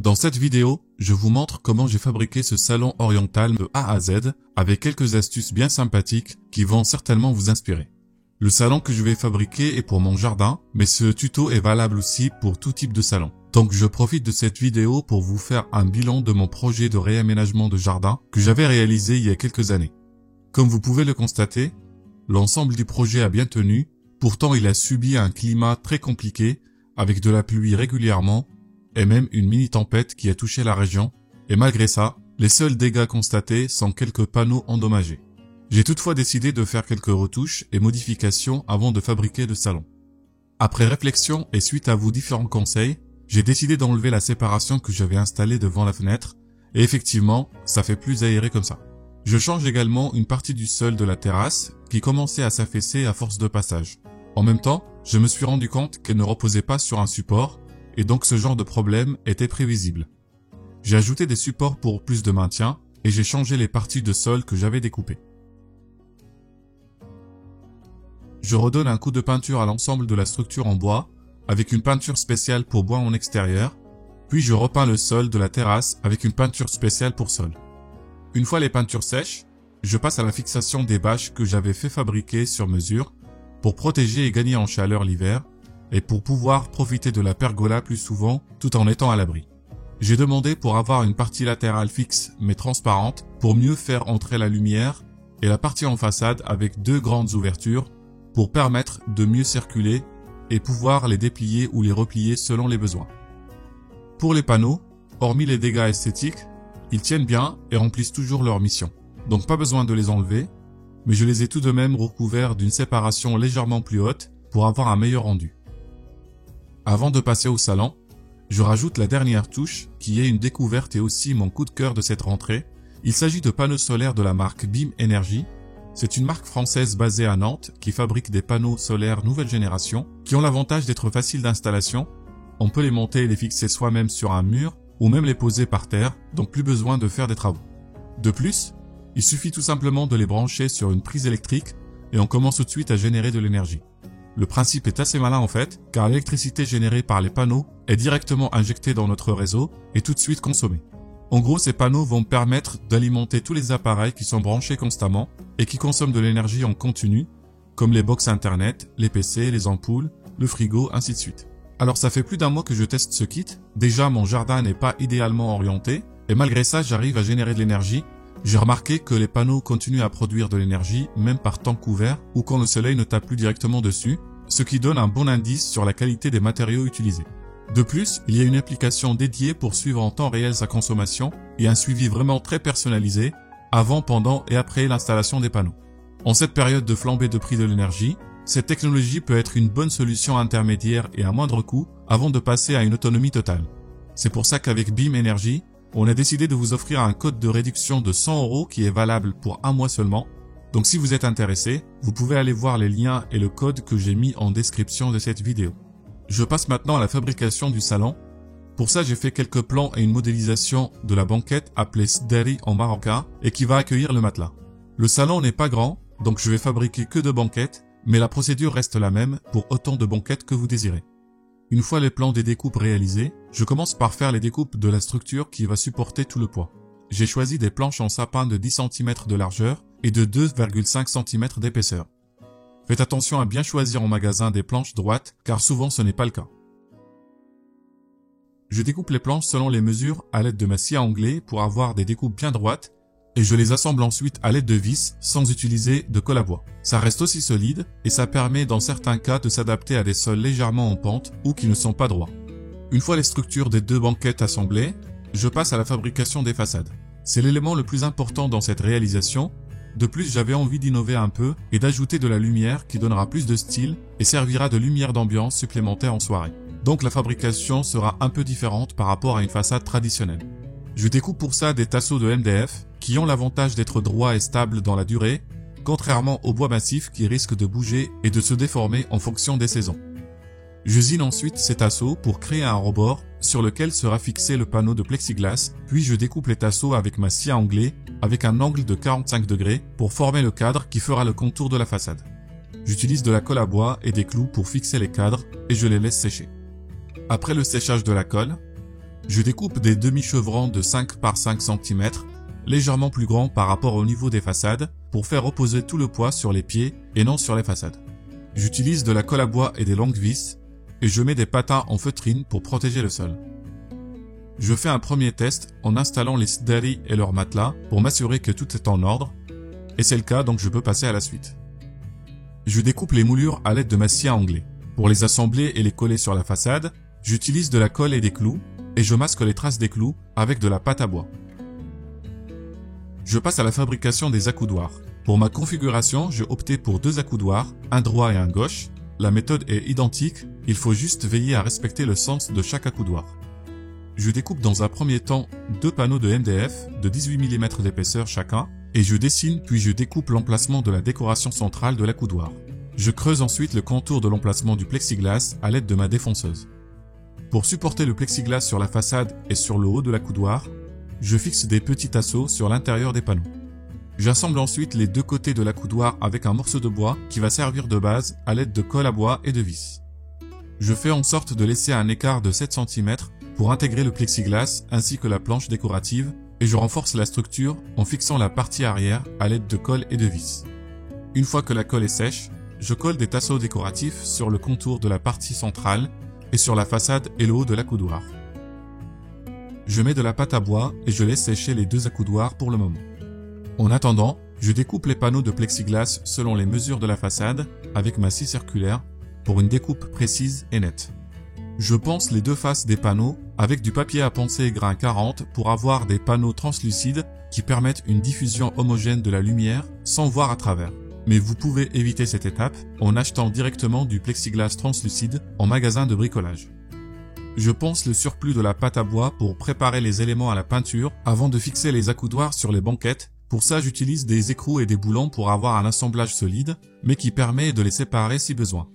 Dans cette vidéo, je vous montre comment j'ai fabriqué ce salon oriental de A à Z avec quelques astuces bien sympathiques qui vont certainement vous inspirer. Le salon que je vais fabriquer est pour mon jardin, mais ce tuto est valable aussi pour tout type de salon. Donc je profite de cette vidéo pour vous faire un bilan de mon projet de réaménagement de jardin que j'avais réalisé il y a quelques années. Comme vous pouvez le constater, l'ensemble du projet a bien tenu, pourtant il a subi un climat très compliqué avec de la pluie régulièrement et même une mini-tempête qui a touché la région, et malgré ça, les seuls dégâts constatés sont quelques panneaux endommagés. J'ai toutefois décidé de faire quelques retouches et modifications avant de fabriquer le salon. Après réflexion et suite à vos différents conseils, j'ai décidé d'enlever la séparation que j'avais installée devant la fenêtre, et effectivement, ça fait plus aéré comme ça. Je change également une partie du sol de la terrasse qui commençait à s'affaisser à force de passage. En même temps, je me suis rendu compte qu'elle ne reposait pas sur un support, et donc ce genre de problème était prévisible. J'ai ajouté des supports pour plus de maintien, et j'ai changé les parties de sol que j'avais découpées. Je redonne un coup de peinture à l'ensemble de la structure en bois, avec une peinture spéciale pour bois en extérieur, puis je repeins le sol de la terrasse avec une peinture spéciale pour sol. Une fois les peintures sèches, je passe à la fixation des bâches que j'avais fait fabriquer sur mesure, pour protéger et gagner en chaleur l'hiver, et pour pouvoir profiter de la pergola plus souvent tout en étant à l'abri. J'ai demandé pour avoir une partie latérale fixe mais transparente pour mieux faire entrer la lumière et la partie en façade avec deux grandes ouvertures pour permettre de mieux circuler et pouvoir les déplier ou les replier selon les besoins. Pour les panneaux, hormis les dégâts esthétiques, ils tiennent bien et remplissent toujours leur mission. Donc pas besoin de les enlever, mais je les ai tout de même recouverts d'une séparation légèrement plus haute pour avoir un meilleur rendu. Avant de passer au salon, je rajoute la dernière touche qui est une découverte et aussi mon coup de cœur de cette rentrée. Il s'agit de panneaux solaires de la marque Beam Energy. C'est une marque française basée à Nantes qui fabrique des panneaux solaires nouvelle génération qui ont l'avantage d'être faciles d'installation. On peut les monter et les fixer soi-même sur un mur ou même les poser par terre, donc plus besoin de faire des travaux. De plus, il suffit tout simplement de les brancher sur une prise électrique et on commence tout de suite à générer de l'énergie. Le principe est assez malin en fait, car l'électricité générée par les panneaux est directement injectée dans notre réseau et tout de suite consommée. En gros, ces panneaux vont permettre d'alimenter tous les appareils qui sont branchés constamment et qui consomment de l'énergie en continu, comme les box internet, les PC, les ampoules, le frigo, ainsi de suite. Alors ça fait plus d'un mois que je teste ce kit. Déjà, mon jardin n'est pas idéalement orienté, et malgré ça, j'arrive à générer de l'énergie. J'ai remarqué que les panneaux continuent à produire de l'énergie, même par temps couvert ou quand le soleil ne tape plus directement dessus, ce qui donne un bon indice sur la qualité des matériaux utilisés. De plus, il y a une application dédiée pour suivre en temps réel sa consommation et un suivi vraiment très personnalisé avant, pendant et après l'installation des panneaux. En cette période de flambée de prix de l'énergie, cette technologie peut être une bonne solution intermédiaire et à moindre coût avant de passer à une autonomie totale. C'est pour ça qu'avec Beam Energy, on a décidé de vous offrir un code de réduction de 100 € qui est valable pour un mois seulement. Donc si vous êtes intéressé, vous pouvez aller voir les liens et le code que j'ai mis en description de cette vidéo. Je passe maintenant à la fabrication du salon. Pour ça, j'ai fait quelques plans et une modélisation de la banquette appelée sdari en marocain et qui va accueillir le matelas. Le salon n'est pas grand, donc je vais fabriquer que 2 banquettes, mais la procédure reste la même pour autant de banquettes que vous désirez. Une fois les plans des découpes réalisés, je commence par faire les découpes de la structure qui va supporter tout le poids. J'ai choisi des planches en sapin de 10 cm de largeur et de 2,5 cm d'épaisseur. Faites attention à bien choisir en magasin des planches droites, car souvent ce n'est pas le cas. Je découpe les planches selon les mesures à l'aide de ma scie à onglet pour avoir des découpes bien droites, et je les assemble ensuite à l'aide de vis sans utiliser de colle à bois. Ça reste aussi solide, et ça permet dans certains cas de s'adapter à des sols légèrement en pente ou qui ne sont pas droits. Une fois les structures des 2 banquettes assemblées, je passe à la fabrication des façades. C'est l'élément le plus important dans cette réalisation. De plus, j'avais envie d'innover un peu et d'ajouter de la lumière qui donnera plus de style et servira de lumière d'ambiance supplémentaire en soirée. Donc la fabrication sera un peu différente par rapport à une façade traditionnelle. Je découpe pour ça des tasseaux de MDF qui ont l'avantage d'être droits et stables dans la durée, contrairement au bois massif qui risque de bouger et de se déformer en fonction des saisons. J'usine ensuite ces tasseaux pour créer un rebord sur lequel sera fixé le panneau de plexiglas, puis je découpe les tasseaux avec ma scie à onglet avec un angle de 45 degrés pour former le cadre qui fera le contour de la façade. J'utilise de la colle à bois et des clous pour fixer les cadres et je les laisse sécher. Après le séchage de la colle, Je découpe des demi-chevrons de 5 par 5 cm, légèrement plus grands par rapport au niveau des façades, pour faire reposer tout le poids sur les pieds et non sur les façades. J'utilise de la colle à bois et des longues vis, et je mets des patins en feutrine pour protéger le sol. Je fais un premier test en installant les sdari et leurs matelas pour m'assurer que tout est en ordre, et c'est le cas donc je peux passer à la suite. Je découpe les moulures à l'aide de ma scie à onglet. Pour les assembler et les coller sur la façade, j'utilise de la colle et des clous, et je masque les traces des clous avec de la pâte à bois. Je passe à la fabrication des accoudoirs. Pour ma configuration, j'ai opté pour 2 accoudoirs, un droit et un gauche. La méthode est identique, il faut juste veiller à respecter le sens de chaque accoudoir. Je découpe dans un premier temps 2 panneaux de MDF de 18 mm d'épaisseur chacun, et je dessine puis je découpe l'emplacement de la décoration centrale de l'accoudoir. Je creuse ensuite le contour de l'emplacement du plexiglas à l'aide de ma défonceuse. Pour supporter le plexiglas sur la façade et sur le haut de l'accoudoir, je fixe des petits tasseaux sur l'intérieur des panneaux. J'assemble ensuite les 2 côtés de l'accoudoir avec un morceau de bois qui va servir de base à l'aide de colle à bois et de vis. Je fais en sorte de laisser un écart de 7 cm pour intégrer le plexiglas ainsi que la planche décorative, et je renforce la structure en fixant la partie arrière à l'aide de colle et de vis. Une fois que la colle est sèche, je colle des tasseaux décoratifs sur le contour de la partie centrale et sur la façade et le haut de l'accoudoir. Je mets de la pâte à bois et je laisse sécher les 2 accoudoirs pour le moment. En attendant, je découpe les panneaux de plexiglas selon les mesures de la façade avec ma scie circulaire pour une découpe précise et nette. Je ponce les 2 faces des panneaux avec du papier à poncer grain 40 pour avoir des panneaux translucides qui permettent une diffusion homogène de la lumière sans voir à travers. Mais vous pouvez éviter cette étape en achetant directement du plexiglas translucide en magasin de bricolage. Je ponce le surplus de la pâte à bois pour préparer les éléments à la peinture avant de fixer les accoudoirs sur les banquettes. Pour ça, j'utilise des écrous et des boulons pour avoir un assemblage solide, mais qui permet de les séparer si besoin.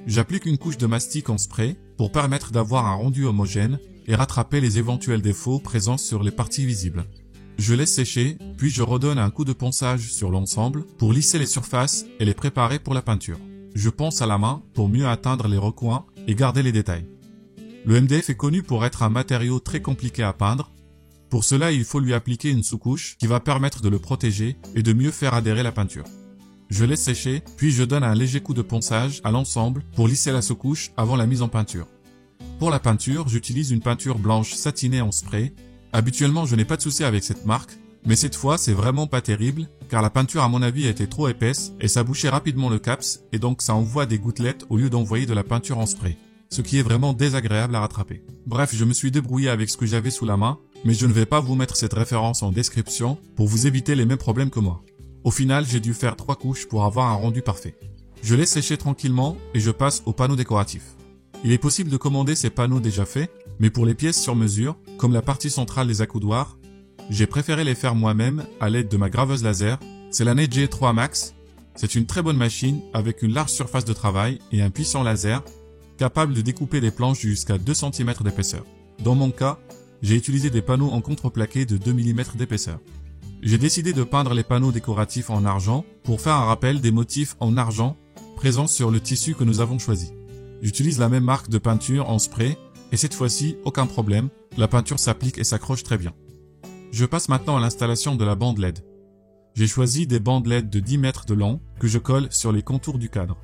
J'applique une couche de mastic en spray pour permettre d'avoir un rendu homogène et rattraper les éventuels défauts présents sur les parties visibles. Je laisse sécher, puis je redonne un coup de ponçage sur l'ensemble pour lisser les surfaces et les préparer pour la peinture. Je ponce à la main pour mieux atteindre les recoins et garder les détails. Le MDF est connu pour être un matériau très compliqué à peindre. Pour cela, il faut lui appliquer une sous-couche qui va permettre de le protéger et de mieux faire adhérer la peinture. Je laisse sécher, puis je donne un léger coup de ponçage à l'ensemble pour lisser la sous-couche avant la mise en peinture. Pour la peinture, j'utilise une peinture blanche satinée en spray. Habituellement, je n'ai pas de souci avec cette marque, mais cette fois, c'est vraiment pas terrible, car la peinture à mon avis était trop épaisse et ça bouchait rapidement le caps, et donc ça envoie des gouttelettes au lieu d'envoyer de la peinture en spray, ce qui est vraiment désagréable à rattraper. Bref, je me suis débrouillé avec ce que j'avais sous la main, mais je ne vais pas vous mettre cette référence en description pour vous éviter les mêmes problèmes que moi. Au final, j'ai dû faire 3 couches pour avoir un rendu parfait. Je laisse sécher tranquillement et je passe aux panneaux décoratifs. Il est possible de commander ces panneaux déjà faits, mais pour les pièces sur mesure, comme la partie centrale des accoudoirs, j'ai préféré les faire moi-même à l'aide de ma graveuse laser. C'est la NetG 3 Max. C'est une très bonne machine avec une large surface de travail et un puissant laser capable de découper des planches jusqu'à 2 cm d'épaisseur. Dans mon cas, j'ai utilisé des panneaux en contreplaqué de 2 mm d'épaisseur. J'ai décidé de peindre les panneaux décoratifs en argent pour faire un rappel des motifs en argent présents sur le tissu que nous avons choisi. J'utilise la même marque de peinture en spray et cette fois-ci, aucun problème, la peinture s'applique et s'accroche très bien. Je passe maintenant à l'installation de la bande LED. J'ai choisi des bandes LED de 10 mètres de long que je colle sur les contours du cadre.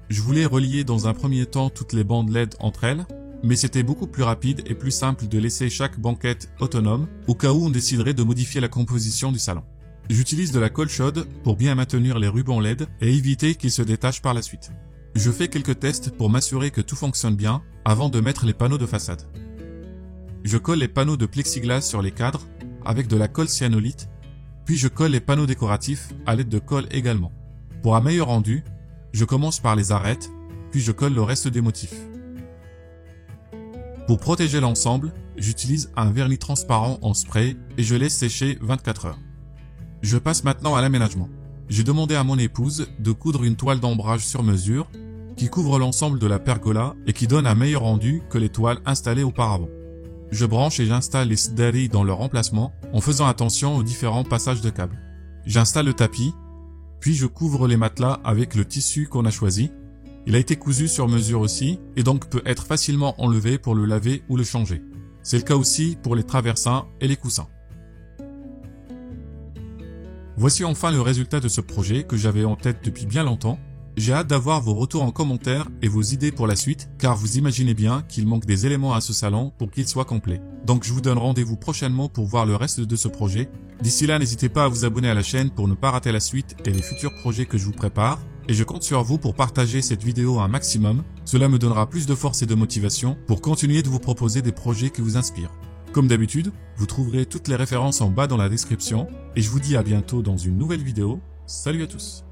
Je voulais relier dans un premier temps toutes les bandes LED entre elles, mais c'était beaucoup plus rapide et plus simple de laisser chaque banquette autonome au cas où on déciderait de modifier la composition du salon. J'utilise de la colle chaude pour bien maintenir les rubans LED et éviter qu'ils se détachent par la suite. Je fais quelques tests pour m'assurer que tout fonctionne bien avant de mettre les panneaux de façade. Je colle les panneaux de plexiglas sur les cadres avec de la colle cyanolite, puis je colle les panneaux décoratifs à l'aide de colle également. Pour un meilleur rendu, je commence par les arêtes, puis je colle le reste des motifs. Pour protéger l'ensemble, j'utilise un vernis transparent en spray et je laisse sécher 24 heures. Je passe maintenant à l'aménagement. J'ai demandé à mon épouse de coudre une toile d'ombrage sur mesure qui couvre l'ensemble de la pergola et qui donne un meilleur rendu que les toiles installées auparavant. Je branche et j'installe les sdari dans leur emplacement en faisant attention aux différents passages de câbles. J'installe le tapis, puis je couvre les matelas avec le tissu qu'on a choisi. Il a été cousu sur mesure aussi, et donc peut être facilement enlevé pour le laver ou le changer. C'est le cas aussi pour les traversins et les coussins. Voici enfin le résultat de ce projet que j'avais en tête depuis bien longtemps. J'ai hâte d'avoir vos retours en commentaire et vos idées pour la suite, car vous imaginez bien qu'il manque des éléments à ce salon pour qu'il soit complet. Donc je vous donne rendez-vous prochainement pour voir le reste de ce projet. D'ici là, n'hésitez pas à vous abonner à la chaîne pour ne pas rater la suite et les futurs projets que je vous prépare. Et je compte sur vous pour partager cette vidéo un maximum. Cela me donnera plus de force et de motivation pour continuer de vous proposer des projets qui vous inspirent. Comme d'habitude, vous trouverez toutes les références en bas dans la description. Et je vous dis à bientôt dans une nouvelle vidéo. Salut à tous!